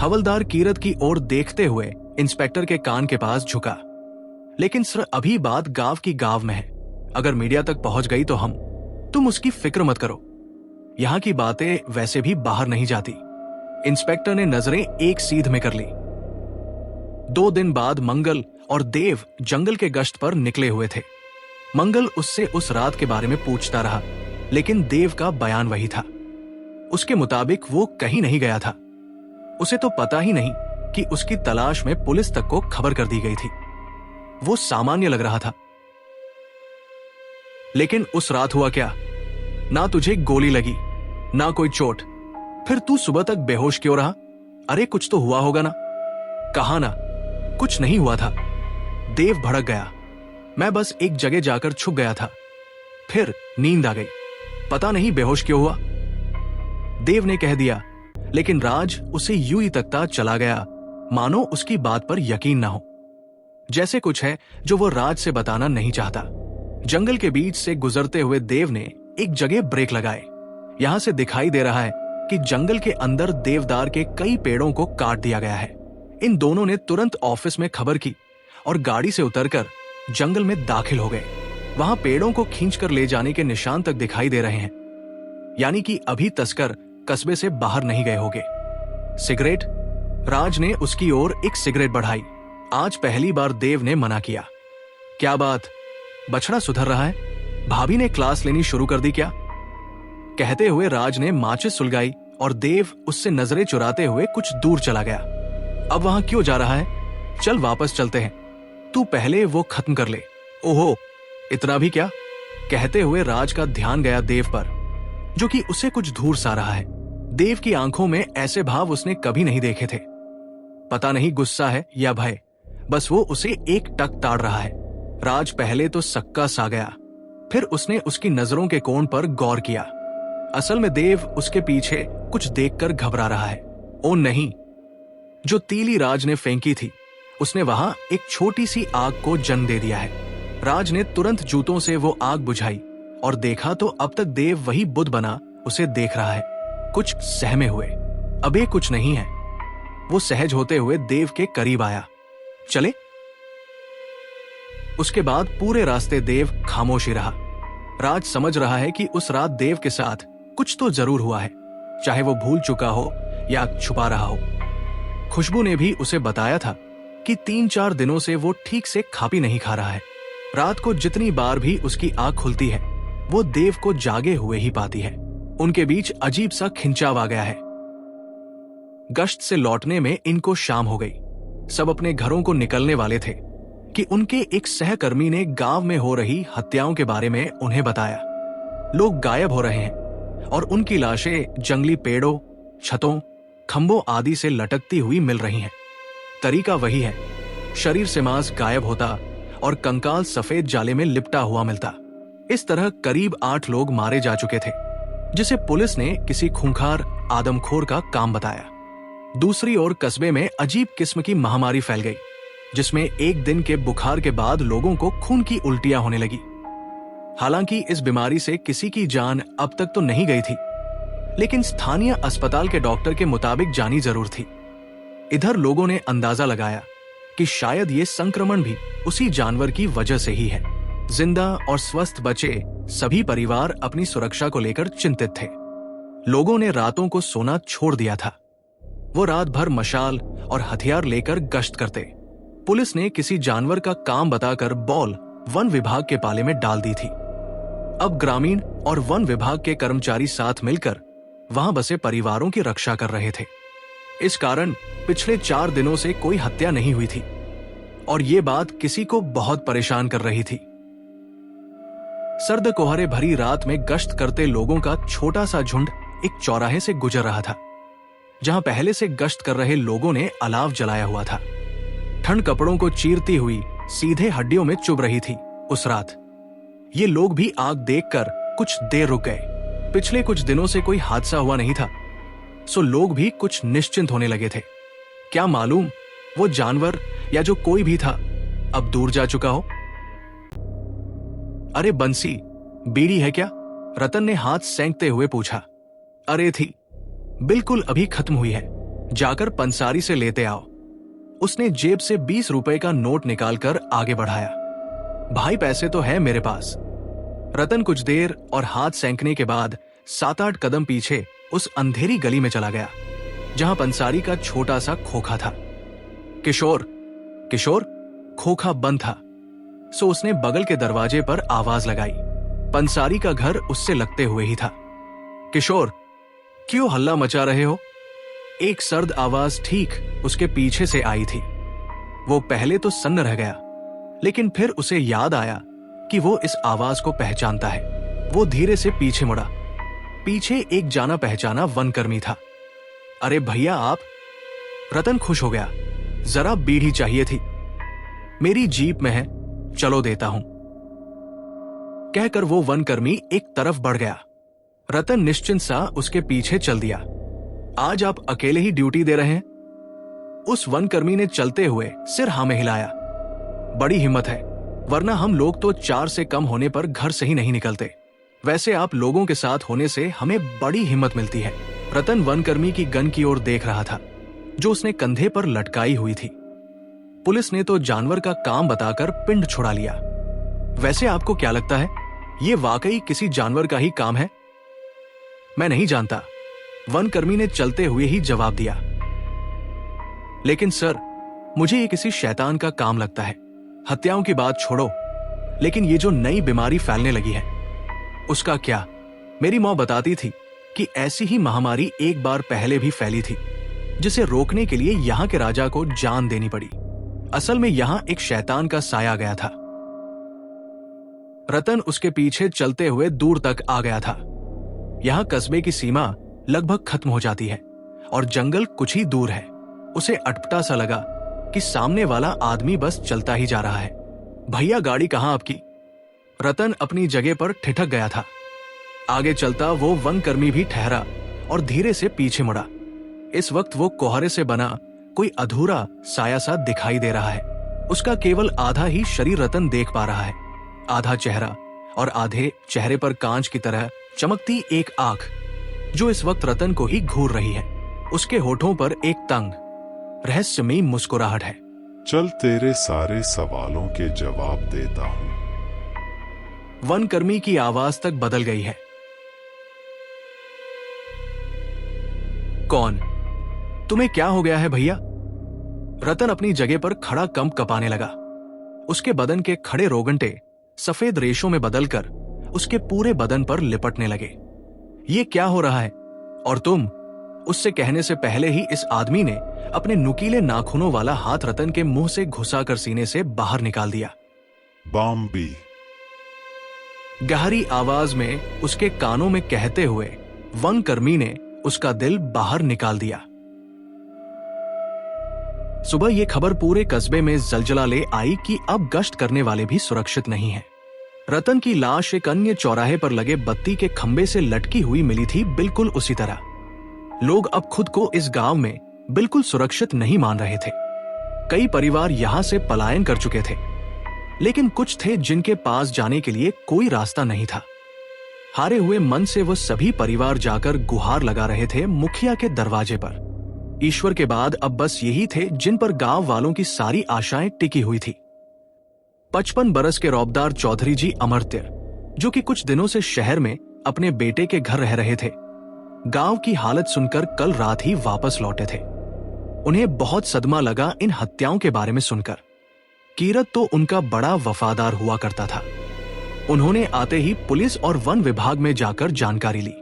हवलदार कीरत की ओर देखते हुए इंस्पेक्टर के कान के पास झुका। लेकिन सर, अभी बात गांव की गांव में है। अगर मीडिया तक पहुंच गई तो तुम उसकी फिक्र मत करो। यहां की बातें वैसे भी बाहर नहीं जाती। इंस्पेक्टर ने नजरें एक सीध में कर ली। 2 दिन बाद मंगल और देव जंगल के गश्त पर निकले हुए थे। मंगल उससे उस रात के बारे में पूछता रहा, लेकिन देव का बयान वही था। उसके मुताबिक वो कहीं नहीं गया था। उसे तो पता ही नहीं कि उसकी तलाश में पुलिस तक को खबर कर दी गई थी। वो सामान्य लग रहा था। लेकिन उस रात हुआ क्या? ना तुझे गोली लगी, ना कोई चोट, फिर तू सुबह तक बेहोश क्यों रहा? अरे कुछ तो हुआ होगा ना? कहा ना, कुछ नहीं हुआ था। देव भड़क गया। मैं बस एक जगह जाकर छुप गया था, फिर नींद आ गई। पता नहीं बेहोश क्यों हुआ, देव ने कह दिया। लेकिन राज उसे यूं ही तकता चला गया, मानो उसकी बात पर यकीन ना हो। जैसे कुछ है जो वो राज से बताना नहीं चाहता। जंगल के बीच से गुजरते हुए देव ने एक जगह ब्रेक लगाए। यहां से दिखाई दे रहा है कि जंगल के अंदर देवदार के कई पेड़ों को काट दिया गया है। इन दोनों ने तुरंत ऑफिस में खबर की और गाड़ी से उतरकर जंगल में दाखिल हो गए। वहां पेड़ों को खींचकर ले जाने के निशान तक दिखाई दे रहे हैं, यानी कि अभी तस्कर कस्बे से बाहर नहीं गए होंगे। सिगरेट? राज ने उसकी ओर एक सिगरेट बढ़ाई। आज पहली बार देव ने मना किया। क्या बात, बछड़ा सुधर रहा है? भाभी ने क्लास लेनी शुरू कर दी क्या? कहते हुए राज ने माचिस सुलगाई और देव उससे नजरें चुराते हुए कुछ दूर चला गया। अब वहां क्यों जा रहा है? चल वापस चलते हैं, तू पहले वो खत्म कर ले। ओहो, इतना भी क्या? कहते हुए राज का ध्यान गया देव पर, जो कि उसे कुछ दूर सा रहा है। देव की आंखों में ऐसे भाव उसने कभी नहीं देखे थे। पता नहीं गुस्सा है या भय, बस वो उसे एक टक ताड़ रहा है। राज पहले तो सक्का सा गया, फिर उसने उसकी नजरों के कोण पर गौर किया। असल में देव उसके पीछे कुछ देखकर घबरा रहा है। ओ नहीं, जो तीली राज ने फेंकी थी, उसने वहां एक छोटी सी आग को जन्म दे दिया है। राज ने तुरंत जूतों से वो आग बुझाई और देखा तो अब तक देव वही बुद्ध बना उसे देख रहा है, कुछ सहमे हुए। अबे कुछ नहीं है। वो सहज होते हुए देव के करीब आया। चले? उसके बाद पूरे रास्ते देव खामोश ही रहा। राज समझ रहा है कि उस रात देव के साथ कुछ तो जरूर हुआ है, चाहे वो भूल चुका हो या छुपा रहा हो। खुशबू ने भी उसे बताया था कि 3-4 दिनों से वो ठीक से खा पी नहीं खा रहा है। रात को जितनी बार भी उसकी आंख खुलती है, वो देव को जागे हुए ही पाती है। उनके बीच अजीब सा खिंचाव आ गया है। गश्त से लौटने में इनको शाम हो गई। सब अपने घरों को निकलने वाले थे कि उनके एक सहकर्मी ने गांव में हो रही हत्याओं के बारे में उन्हें बताया। लोग गायब हो रहे हैं और उनकी लाशें जंगली पेड़ों, छतों, खंभों आदि से लटकती हुई मिल रही हैं। तरीका वही है, शरीर से मांस गायब होता और कंकाल सफेद जाले में लिपटा हुआ मिलता। इस तरह करीब 8 लोग मारे जा चुके थे, जिसे पुलिस ने किसी खूंखार आदमखोर का काम बताया। दूसरी ओर कस्बे में अजीब किस्म की महामारी फैल गई, जिसमें एक दिन के बुखार के बाद लोगों को खून की उल्टियां होने लगी। हालांकि इस बीमारी से किसी की जान अब तक तो नहीं गई थी, लेकिन स्थानीय अस्पताल के डॉक्टर के मुताबिक जानी जरूर थी। इधर लोगों ने अंदाजा लगाया कि शायद ये संक्रमण भी उसी जानवर की वजह से ही है। जिंदा और स्वस्थ बचे सभी परिवार अपनी सुरक्षा को लेकर चिंतित थे। लोगों ने रातों को सोना छोड़ दिया था। वो रात भर मशाल और हथियार लेकर गश्त करते। पुलिस ने किसी जानवर का काम बताकर बॉल वन विभाग के पाले में डाल दी थी। अब ग्रामीण और वन विभाग के कर्मचारी साथ मिलकर वहां बसे परिवारों की रक्षा कर रहे थे। इस कारण पिछले 4 दिनों से कोई हत्या नहीं हुई थी और ये बात किसी को बहुत परेशान कर रही थी। सर्द कोहरे भरी रात में गश्त करते लोगों का छोटा सा झुंड एक चौराहे से गुजर रहा था, जहां पहले से गश्त कर रहे लोगों ने अलाव जलाया हुआ था। ठंड कपड़ों को चीरती हुई सीधे हड्डियों में चुभ रही थी उस रात। ये लोग भी आग देखकर कुछ देर रुक गए। पिछले कुछ दिनों से कोई हादसा हुआ नहीं था, सो लोग भी कुछ निश्चिंत होने लगे थे। क्या मालूम वो जानवर या जो कोई भी था अब दूर जा चुका हो। अरे बंसी, बीड़ी है क्या? रतन ने हाथ सेंकते हुए पूछा। अरे थी, बिल्कुल अभी खत्म हुई है, जाकर पंसारी से लेते आओ। उसने जेब से 20 रुपए का नोट निकालकर आगे बढ़ाया। भाई पैसे तो है मेरे पास। रतन कुछ देर और हाथ सेंकने के बाद 7-8 कदम पीछे उस अंधेरी गली में चला गया जहां पंसारी का छोटा सा खोखा था। किशोर किशोर खोखा बंद था, सो उसने बगल के दरवाजे पर आवाज लगाई। पंसारी का घर उससे लगते हुए ही था। किशोर, क्यों हल्ला मचा रहे हो? एक सर्द आवाज ठीक उसके पीछे से आई थी। वो पहले तो सन्न रह गया, लेकिन फिर उसे याद आया कि वो इस आवाज को पहचानता है। वो धीरे से पीछे मुड़ा। पीछे एक जाना पहचाना वनकर्मी था। अरे भैया आप? रतन खुश हो गया। जरा बीड़ी चाहिए थी। मेरी जीप में है, चलो देता हूं। कहकर वो वनकर्मी एक तरफ बढ़ गया। रतन निश्चिंत सा उसके पीछे चल दिया। आज आप अकेले ही ड्यूटी दे रहे हैं? उस वनकर्मी ने चलते हुए सिर हाँ में हिलाया। बड़ी हिम्मत है, वरना हम लोग तो 4 से कम होने पर घर से ही नहीं निकलते। वैसे आप लोगों के साथ होने से हमें बड़ी हिम्मत मिलती है। रतन वनकर्मी की गन की ओर देख रहा था जो उसने कंधे पर लटकाई हुई थी। पुलिस ने तो जानवर का काम बताकर पिंड छुड़ा लिया। वैसे आपको क्या लगता है, ये वाकई किसी जानवर का ही काम है? मैं नहीं जानता, वनकर्मी ने चलते हुए ही जवाब दिया। लेकिन सर, मुझे ये किसी शैतान का काम लगता है। हत्याओं की बात छोड़ो, लेकिन ये जो नई बीमारी फैलने लगी है उसका क्या? मेरी मां बताती थी कि ऐसी ही महामारी एक बार पहले भी फैली थी, जिसे रोकने के लिए यहाँ के राजा को जान देनी पड़ी। असल में यहाँ एक शैतान का साया गया था। रतन उसके पीछे चलते हुए दूर तक आ गया था। यहाँ कस्बे की सीमा लगभग खत्म हो जाती है और जंगल कुछ ही दूर है। उसे अटपटा सा लगा कि सामने वाला आदमी बस चलता ही जा रहा है। भैया गाड़ी कहाँ आपकी? रतन अपनी जगह पर ठिठक गया था। आगे चलता वो वनकर्मी भी ठहरा और धीरे से पीछे मुड़ा। इस वक्त वो कोहरे से बना कोई अधूरा साया सा दिखाई दे रहा है। उसका केवल आधा ही शरीर रतन देख पा रहा है। आधा चेहरा और आधे चेहरे पर कांच की तरह चमकती एक आंख जो इस वक्त रतन को ही घूर रही है। उसके होठों पर एक तंग रहस्यमयी मुस्कुराहट है। चल तेरे सारे सवालों के जवाब देता हूं। वनकर्मी की आवाज तक बदल गई है। कौन? तुम्हें क्या हो गया है भैया? रतन अपनी जगह पर खड़ा कंप कपाने लगा। उसके बदन के खड़े रोगंटे सफेद रेशों में बदलकर उसके पूरे बदन पर लिपटने लगे। ये क्या हो रहा है? और तुम? उससे कहने से पहले ही इस आदमी ने अपने नुकीले नाखूनों वाला हाथ रतन के मुंह से घुसाकर सीने से बाहर निकाल दिया। बॉम्बी, गहरी आवाज में उसके कानों में कहते हुए वनकर्मी ने उसका दिल बाहर निकाल दिया। सुबह यह खबर पूरे कस्बे में जलजला ले आई कि अब गश्त करने वाले भी सुरक्षित नहीं हैं। रतन की लाश एक अन्य चौराहे पर लगे बत्ती के खंबे से लटकी हुई मिली थी, बिल्कुल उसी तरह। लोग अब खुद को इस गांव में बिल्कुल सुरक्षित नहीं मान रहे थे। कई परिवार यहां से पलायन कर चुके थे, लेकिन कुछ थे जिनके पास जाने के लिए कोई रास्ता नहीं था। हारे हुए मन से वो सभी परिवार जाकर गुहार लगा रहे थे मुखिया के दरवाजे पर। ईश्वर के बाद अब बस यही थे जिन पर गांव वालों की सारी आशाएं टिकी हुई थी। 55 बरस के रौबदार चौधरी जी अमर्त्य, जो कि कुछ दिनों से शहर में अपने बेटे के घर रह रहे थे, गांव की हालत सुनकर कल रात ही वापस लौटे थे। उन्हें बहुत सदमा लगा इन हत्याओं के बारे में सुनकर। कीरत तो उनका बड़ा वफादार हुआ करता था। उन्होंने आते ही पुलिस और वन विभाग में जाकर जानकारी ली।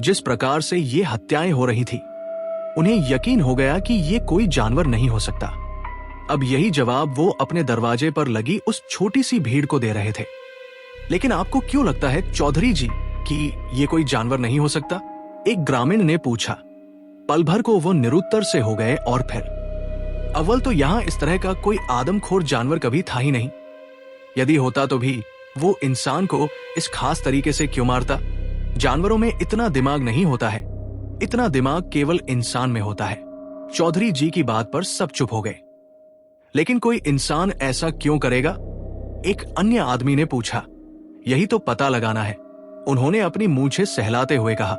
जिस प्रकार से ये हत्याएं हो रही थी, उन्हें यकीन हो गया कि ये कोई जानवर नहीं हो सकता। अब यही जवाब वो अपने दरवाजे पर लगी उस छोटी सी भीड़ को दे रहे थे। लेकिन आपको क्यों लगता है चौधरी जी कि ये कोई जानवर नहीं हो सकता? एक ग्रामीण ने पूछा। पल भर को वो निरुत्तर से हो गए और फिर, अव्वल तो यहां इस तरह का कोई आदमखोर जानवर कभी था ही नहीं। यदि होता तो भी वो इंसान को इस खास तरीके से क्यों मारता? जानवरों में इतना दिमाग नहीं होता है, इतना दिमाग केवल इंसान में होता है। चौधरी जी की बात पर सब चुप हो गए। लेकिन कोई इंसान ऐसा क्यों करेगा? एक अन्य आदमी ने पूछा। यही तो पता लगाना है, उन्होंने अपनी मूंछें सहलाते हुए कहा।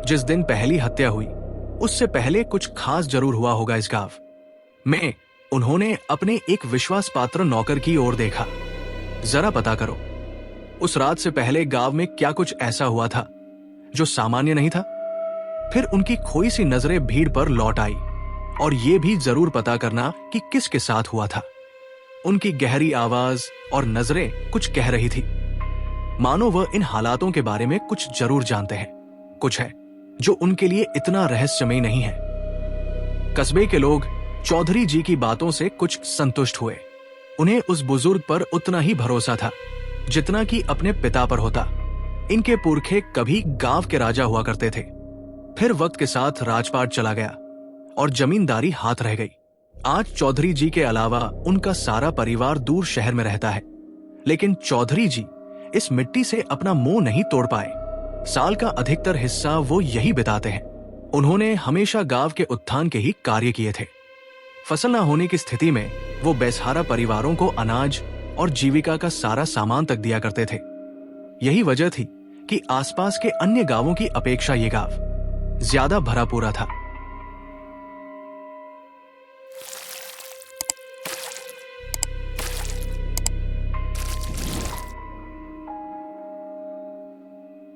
जिस दिन पहली हत्या हुई उससे पहले कुछ खास जरूर हुआ होगा इस गांव में। उन्होंने अपने एक विश्वास पात्र नौकर की ओर देखा। जरा पता करो, उस रात से पहले गांव में क्या कुछ ऐसा हुआ था जो सामान्य नहीं था। फिर उनकी खोई सी नजरें भीड़ पर लौट आई और ये भी जरूर पता करना कि किसके साथ हुआ था। उनकी गहरी आवाज और नजरें कुछ कह रही थी, मानो वह इन हालातों के बारे में कुछ जरूर जानते हैं। कुछ है जो उनके लिए इतना रहस्यमय नहीं है। कस्बे के लोग चौधरी जी की बातों से कुछ संतुष्ट हुए। उन्हें उस बुजुर्ग पर उतना ही भरोसा था जितना कि अपने पिता पर होता। इनके पुरखे कभी गांव के राजा हुआ करते थे। फिर वक्त के साथ राजपाट चला गया और जमींदारी हाथ रह गई। आज चौधरी जी के अलावा उनका सारा परिवार दूर शहर में रहता है, लेकिन चौधरी जी इस मिट्टी से अपना मुंह नहीं तोड़ पाए। साल का अधिकतर हिस्सा वो यही बिताते हैं। उन्होंने हमेशा गांव के उत्थान के ही कार्य किए थे। फसल न होने की स्थिति में वो बेसहारा परिवारों को अनाज और जीविका का सारा सामान तक दिया करते थे। यही वजह थी कि आसपास के अन्य गांवों की अपेक्षा ये गांव ज्यादा भरा पूरा था।